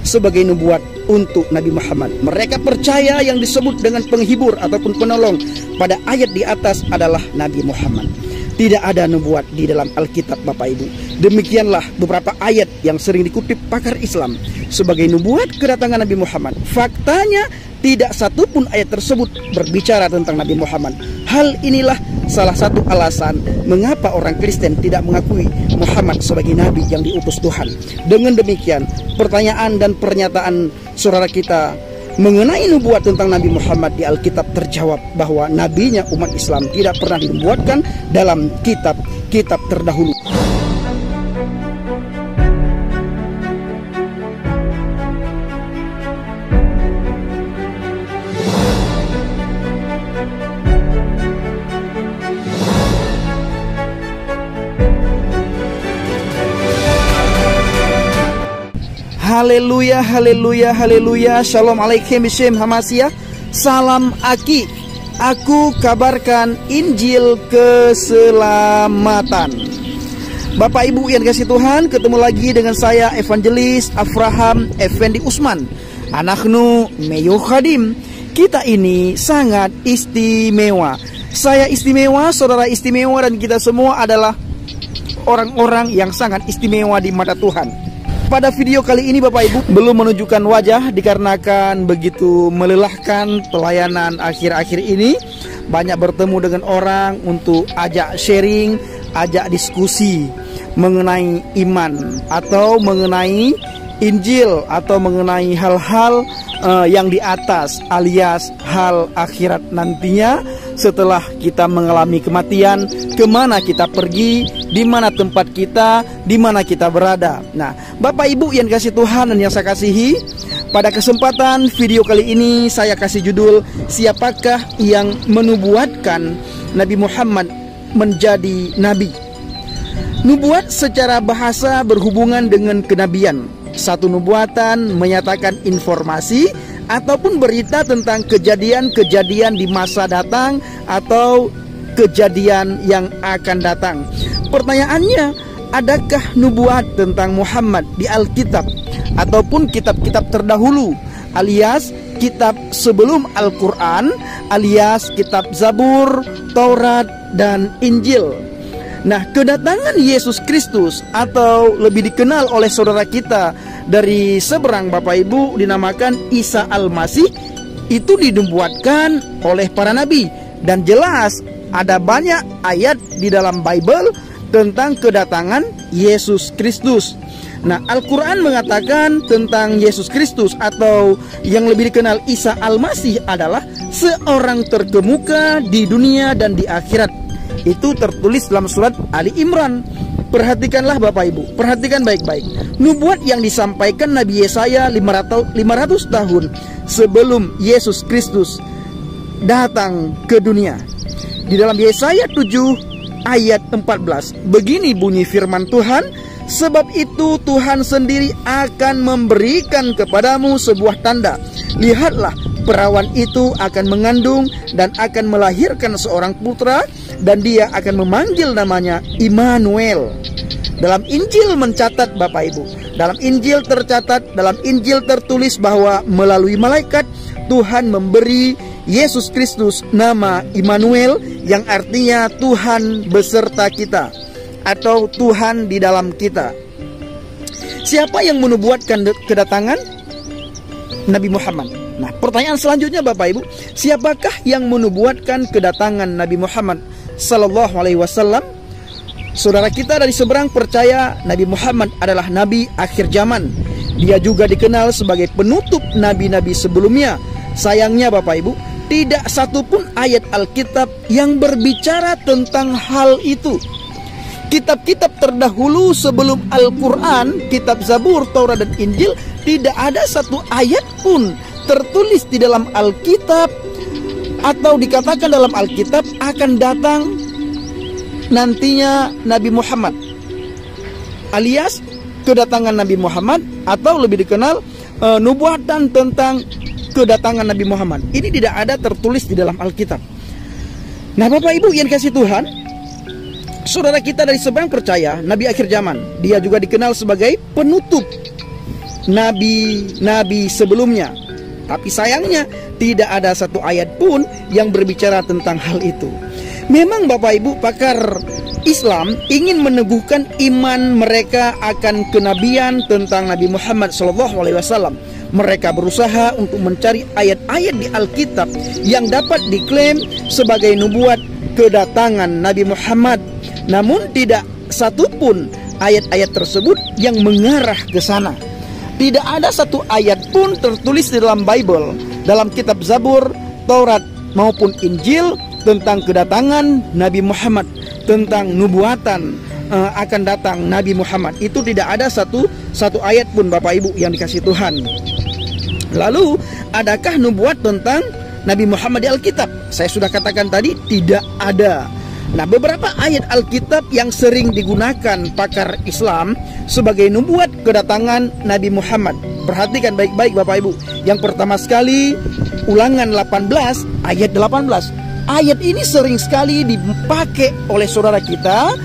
sebagai nubuat untuk Nabi Muhammad. Mereka percaya yang disebut dengan penghibur ataupun penolong pada ayat di atas adalah Nabi Muhammad. Tidak ada nubuat di dalam Alkitab, Bapak Ibu. Demikianlah beberapa ayat yang sering dikutip pakar Islam sebagai nubuat kedatangan Nabi Muhammad. Faktanya tidak satupun ayat tersebut berbicara tentang Nabi Muhammad. Hal inilah salah satu alasan mengapa orang Kristen tidak mengakui Muhammad sebagai Nabi yang diutus Tuhan. Dengan demikian, pertanyaan dan pernyataan saudara kita mengenai nubuat tentang Nabi Muhammad di Alkitab terjawab bahwa nabinya umat Islam tidak pernah dinubuatkan dalam kitab-kitab terdahulu. Haleluya, haleluya, haleluya. Shalom alaikum Bishem Hamasiyah. Salam Aki. Aku kabarkan Injil keselamatan. Bapak Ibu yang dikasihi Tuhan, ketemu lagi dengan saya Evangelis Afraham Effendi Usman. Anaknu Meyo Khadim. Kita ini sangat istimewa. Saya istimewa, saudara istimewa, dan kita semua adalah orang-orang yang sangat istimewa di mata Tuhan. Pada video kali ini Bapak Ibu belum menunjukkan wajah dikarenakan begitu melelahkan pelayanan akhir-akhir ini. Banyak bertemu dengan orang untuk ajak sharing, ajak diskusi mengenai iman atau mengenai Injil atau mengenai hal-hal yang di atas alias hal akhirat nantinya. Setelah kita mengalami kematian, kemana kita pergi, di mana tempat kita, di mana kita berada. Nah, Bapak Ibu yang dikasihi Tuhan dan yang saya kasihi, pada kesempatan video kali ini saya kasih judul, siapakah yang menubuatkan Nabi Muhammad menjadi Nabi? Nubuat secara bahasa berhubungan dengan kenabian. Satu nubuatan menyatakan informasi ataupun berita tentang kejadian-kejadian di masa datang atau kejadian yang akan datang. Pertanyaannya, adakah nubuat tentang Muhammad di Alkitab ataupun kitab-kitab terdahulu alias kitab sebelum Al-Quran alias kitab Zabur, Taurat, dan Injil? Nah, kedatangan Yesus Kristus atau lebih dikenal oleh saudara kita dari seberang Bapak Ibu dinamakan Isa Al-Masih itu dinubuatkan oleh para nabi, dan jelas ada banyak ayat di dalam Bible tentang kedatangan Yesus Kristus. Nah, Al-Quran mengatakan tentang Yesus Kristus atau yang lebih dikenal Isa Al-Masih adalah seorang terkemuka di dunia dan di akhirat. Itu tertulis dalam surat Ali Imran. Perhatikanlah Bapak Ibu, perhatikan baik-baik. Nubuat yang disampaikan Nabi Yesaya 500 tahun sebelum Yesus Kristus datang ke dunia. Di dalam Yesaya 7 ayat 14, begini bunyi firman Tuhan, sebab itu Tuhan sendiri akan memberikan kepadamu sebuah tanda. Lihatlah, perawan itu akan mengandung dan akan melahirkan seorang putra, dan dia akan memanggil namanya Immanuel. Dalam Injil mencatat Bapak Ibu, dalam Injil tercatat, dalam Injil tertulis bahwa melalui malaikat Tuhan memberi Yesus Kristus nama Immanuel, yang artinya Tuhan beserta kita atau Tuhan di dalam kita. Siapa yang menubuatkan kedatangan Nabi Muhammad? Nah, pertanyaan selanjutnya Bapak Ibu, siapakah yang menubuatkan kedatangan Nabi Muhammad Sallallahu Alaihi Wasallam? Saudara kita dari seberang percaya Nabi Muhammad adalah Nabi akhir zaman. Dia juga dikenal sebagai penutup nabi-nabi sebelumnya. Sayangnya Bapak Ibu, tidak satupun ayat Alkitab yang berbicara tentang hal itu. Kitab-kitab terdahulu sebelum Al-Quran, kitab Zabur, Taurat, dan Injil, tidak ada satu ayat pun tertulis di dalam Alkitab atau dikatakan dalam Alkitab akan datang nantinya Nabi Muhammad, alias kedatangan Nabi Muhammad, atau lebih dikenal nubuatan tentang kedatangan Nabi Muhammad. Ini tidak ada tertulis di dalam Alkitab. Nah, Bapak Ibu yang dikasihi Tuhan, saudara kita dari seberang percaya Nabi akhir zaman. Dia juga dikenal sebagai penutup nabi-nabi sebelumnya. Tapi sayangnya tidak ada satu ayat pun yang berbicara tentang hal itu. Memang Bapak Ibu, pakar Islam ingin meneguhkan iman mereka akan kenabian tentang Nabi Muhammad SAW. Mereka berusaha untuk mencari ayat-ayat di Alkitab yang dapat diklaim sebagai nubuat kedatangan Nabi Muhammad. Namun tidak satupun ayat-ayat tersebut yang mengarah ke sana. Tidak ada satu ayat pun tertulis di dalam Bible, dalam kitab Zabur, Taurat maupun Injil tentang kedatangan Nabi Muhammad, tentang nubuatan akan datang Nabi Muhammad. Itu tidak ada satu ayat pun Bapak Ibu yang dikasih Tuhan. Lalu adakah nubuat tentang Nabi Muhammad di Alkitab? Saya sudah katakan tadi tidak ada. Nah, beberapa ayat Alkitab yang sering digunakan pakar Islam sebagai nubuat kedatangan Nabi Muhammad. Perhatikan baik-baik Bapak Ibu. Yang pertama sekali, Ulangan 18 ayat 18. Ayat ini sering sekali dipakai oleh saudara kita,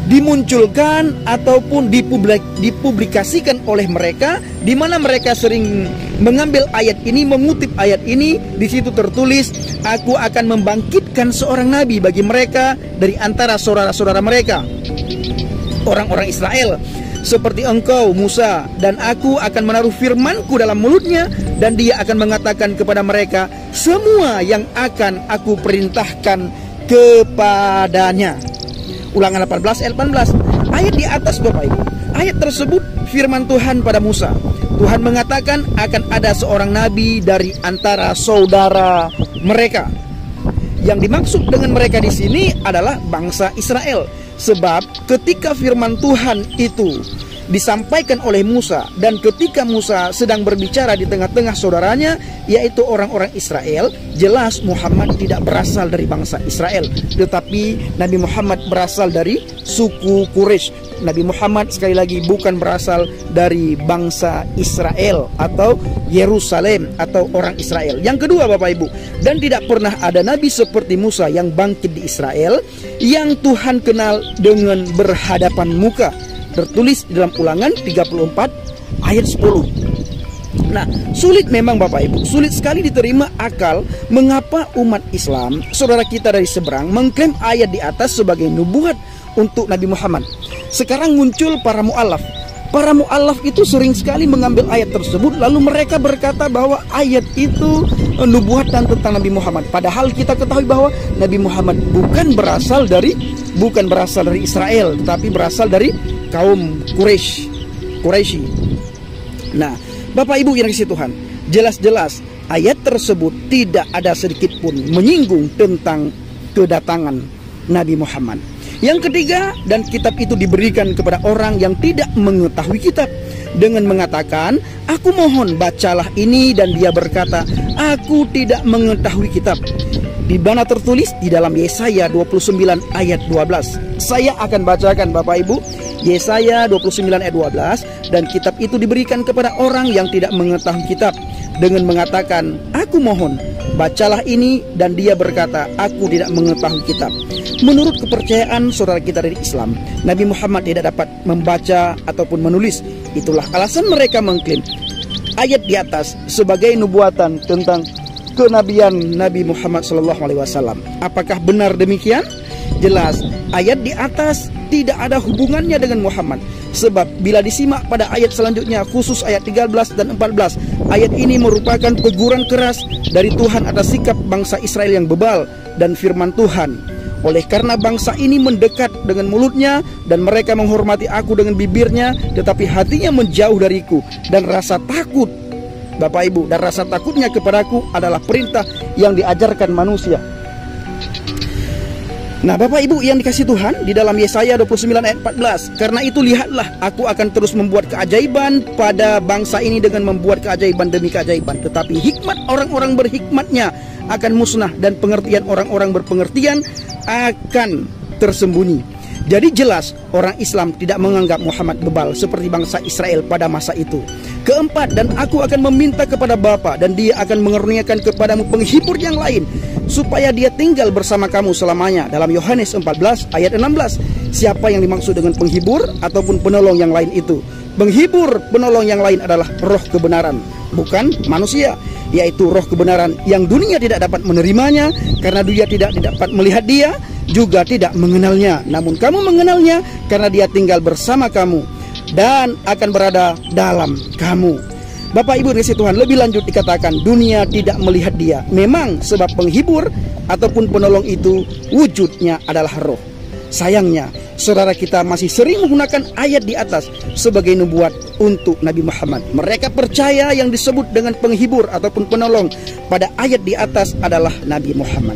dimunculkan ataupun dipublikasikan oleh mereka, di mana mereka sering mengambil ayat ini, mengutip ayat ini. Di situ tertulis, aku akan membangkitkan seorang nabi bagi mereka dari antara saudara-saudara mereka, orang-orang Israel, seperti engkau Musa, dan aku akan menaruh firmanku dalam mulutnya, dan dia akan mengatakan kepada mereka semua yang akan aku perintahkan kepadanya. Ulangan 18 ayat 18. Ayat di atas Bapak Ibu, ayat tersebut firman Tuhan pada Musa. Tuhan mengatakan akan ada seorang nabi dari antara saudara mereka. Yang dimaksud dengan mereka di sini adalah bangsa Israel. Sebab ketika firman Tuhan itu disampaikan oleh Musa, dan ketika Musa sedang berbicara di tengah-tengah saudaranya, yaitu orang-orang Israel, jelas Muhammad tidak berasal dari bangsa Israel, tetapi Nabi Muhammad berasal dari suku Quraisy. Nabi Muhammad sekali lagi bukan berasal dari bangsa Israel atau Yerusalem atau orang Israel. Yang kedua Bapak Ibu, dan tidak pernah ada nabi seperti Musa yang bangkit di Israel, yang Tuhan kenal dengan berhadapan muka. Tertulis di dalam Ulangan 34 ayat 10. Nah, sulit memang Bapak Ibu, sulit sekali diterima akal mengapa umat Islam, saudara kita dari seberang, mengklaim ayat di atas sebagai nubuat untuk Nabi Muhammad. Sekarang muncul para mu'alaf. Para mu'alaf itu sering sekali mengambil ayat tersebut, lalu mereka berkata bahwa ayat itu nubuatan tentang Nabi Muhammad. Padahal kita ketahui bahwa Nabi Muhammad bukan berasal dari Israel, tapi berasal dari kaum Quraisy. Nah, Bapak Ibu yang dikasihi Tuhan, jelas-jelas ayat tersebut tidak ada sedikit pun menyinggung tentang kedatangan Nabi Muhammad. Yang ketiga, dan kitab itu diberikan kepada orang yang tidak mengetahui kitab, dengan mengatakan, aku mohon bacalah ini, dan dia berkata, aku tidak mengetahui kitab. Di mana tertulis? Di dalam Yesaya 29 ayat 12. Saya akan bacakan Bapak Ibu, Yesaya 29 ayat 12. Dan kitab itu diberikan kepada orang yang tidak mengetahui kitab, dengan mengatakan, aku mohon bacalah ini, dan dia berkata, aku tidak mengetahui kitab. Menurut kepercayaan saudara kita dari Islam, Nabi Muhammad tidak dapat membaca ataupun menulis. Itulah alasan mereka mengklaim ayat di atas sebagai nubuatan tentang kenabian Nabi Muhammad SAW. Apakah benar demikian? Jelas, ayat di atas tidak ada hubungannya dengan Muhammad. Sebab bila disimak pada ayat selanjutnya, khusus ayat 13 dan 14, ayat ini merupakan teguran keras dari Tuhan atas sikap bangsa Israel yang bebal dan firman Tuhan. Oleh karena bangsa ini mendekat dengan mulutnya, dan mereka menghormati aku dengan bibirnya, tetapi hatinya menjauh dariku, dan rasa takut, Bapak Ibu, dan rasa takutnya kepadaku adalah perintah yang diajarkan manusia. Nah, Bapak Ibu yang dikasihi Tuhan, di dalam Yesaya 29 ayat 14, karena itu lihatlah, aku akan terus membuat keajaiban pada bangsa ini dengan membuat keajaiban demi keajaiban, tetapi hikmat orang-orang berhikmatnya akan musnah, dan pengertian orang-orang berpengertian akan tersembunyi. Jadi jelas orang Islam tidak menganggap Muhammad bebal seperti bangsa Israel pada masa itu. Keempat, dan aku akan meminta kepada Bapa, dan dia akan mengeruniakan kepadamu penghibur yang lain, supaya dia tinggal bersama kamu selamanya. Dalam Yohanes 14 ayat 16. Siapa yang dimaksud dengan penghibur ataupun penolong yang lain itu? Penghibur penolong yang lain adalah roh kebenaran, bukan manusia, yaitu roh kebenaran yang dunia tidak dapat menerimanya karena dunia tidak dapat melihat dia, juga tidak mengenalnya. Namun kamu mengenalnya karena dia tinggal bersama kamu dan akan berada dalam kamu. Bapak Ibu dikasihi Tuhan, lebih lanjut dikatakan dunia tidak melihat dia. Memang sebab penghibur ataupun penolong itu wujudnya adalah roh. Sayangnya, saudara kita masih sering menggunakan ayat di atas sebagai nubuat untuk Nabi Muhammad. Mereka percaya yang disebut dengan penghibur ataupun penolong pada ayat di atas adalah Nabi Muhammad.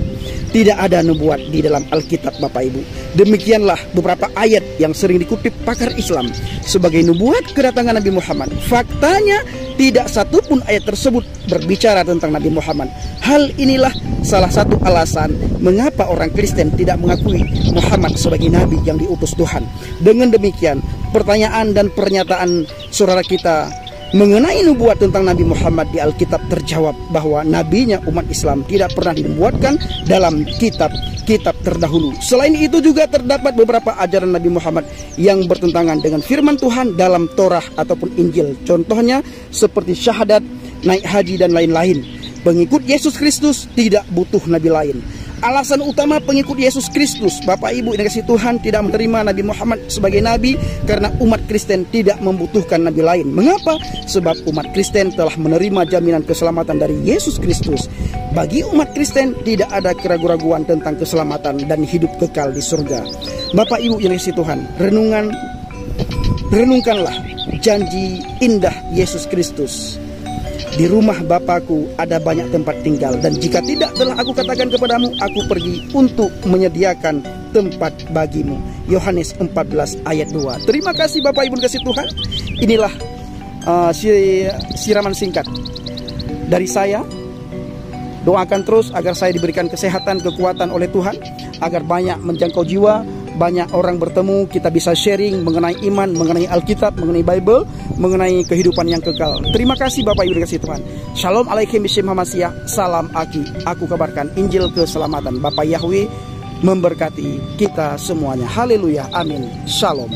Tidak ada nubuat di dalam Alkitab, Bapak Ibu. Demikianlah beberapa ayat yang sering dikutip pakar Islam sebagai nubuat kedatangan Nabi Muhammad. Faktanya tidak satupun ayat tersebut berbicara tentang Nabi Muhammad. Hal inilah salah satu alasan mengapa orang Kristen tidak mengakui Muhammad sebagai Nabi yang diutus Tuhan. Dengan demikian, pertanyaan dan pernyataan saudara kita mengenai nubuat tentang Nabi Muhammad di Alkitab terjawab bahwa nabinya umat Islam tidak pernah dinubuatkan dalam kitab-kitab terdahulu. Selain itu juga terdapat beberapa ajaran Nabi Muhammad yang bertentangan dengan firman Tuhan dalam Torah ataupun Injil. Contohnya seperti syahadat, naik haji dan lain-lain. Pengikut Yesus Kristus tidak butuh nabi lain. Alasan utama pengikut Yesus Kristus, Bapak Ibu yang dikasihi Tuhan, tidak menerima Nabi Muhammad sebagai nabi karena umat Kristen tidak membutuhkan nabi lain. Mengapa? Sebab umat Kristen telah menerima jaminan keselamatan dari Yesus Kristus. Bagi umat Kristen tidak ada keraguan-raguan tentang keselamatan dan hidup kekal di surga. Bapak Ibu yang dikasihi Tuhan, renungkanlah janji indah Yesus Kristus. Di rumah Bapakku ada banyak tempat tinggal, dan jika tidak telah aku katakan kepadamu, aku pergi untuk menyediakan tempat bagimu. Yohanes 14 ayat 2. Terima kasih Bapak Ibu kasih Tuhan. Inilah siraman singkat dari saya. Doakan terus agar saya diberikan kesehatan, kekuatan oleh Tuhan, agar banyak menjangkau jiwa, banyak orang bertemu, kita bisa sharing mengenai iman, mengenai Alkitab, mengenai Bible, mengenai kehidupan yang kekal. Terima kasih Bapak Ibu dikasihi Tuhan. Shalom alaikum bismillahirrahmanirrahim. Salam Aki. Aku kabarkan Injil keselamatan. Bapak Yahweh memberkati kita semuanya. Haleluya. Amin. Shalom.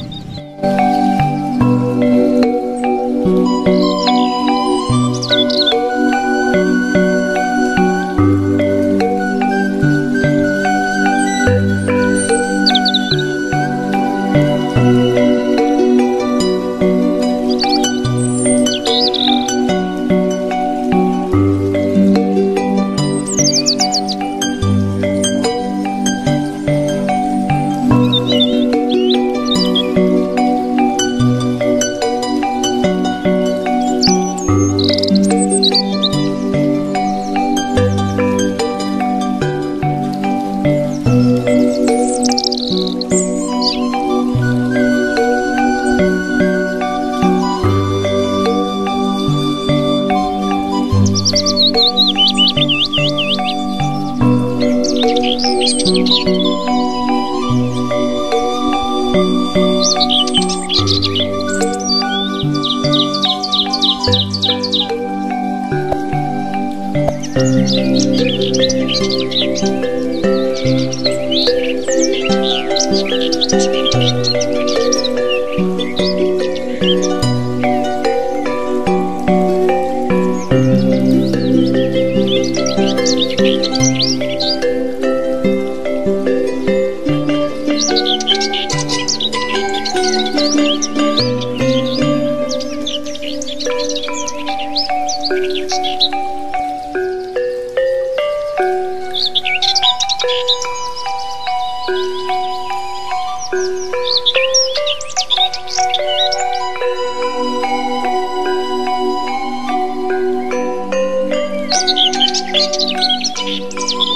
Thank you.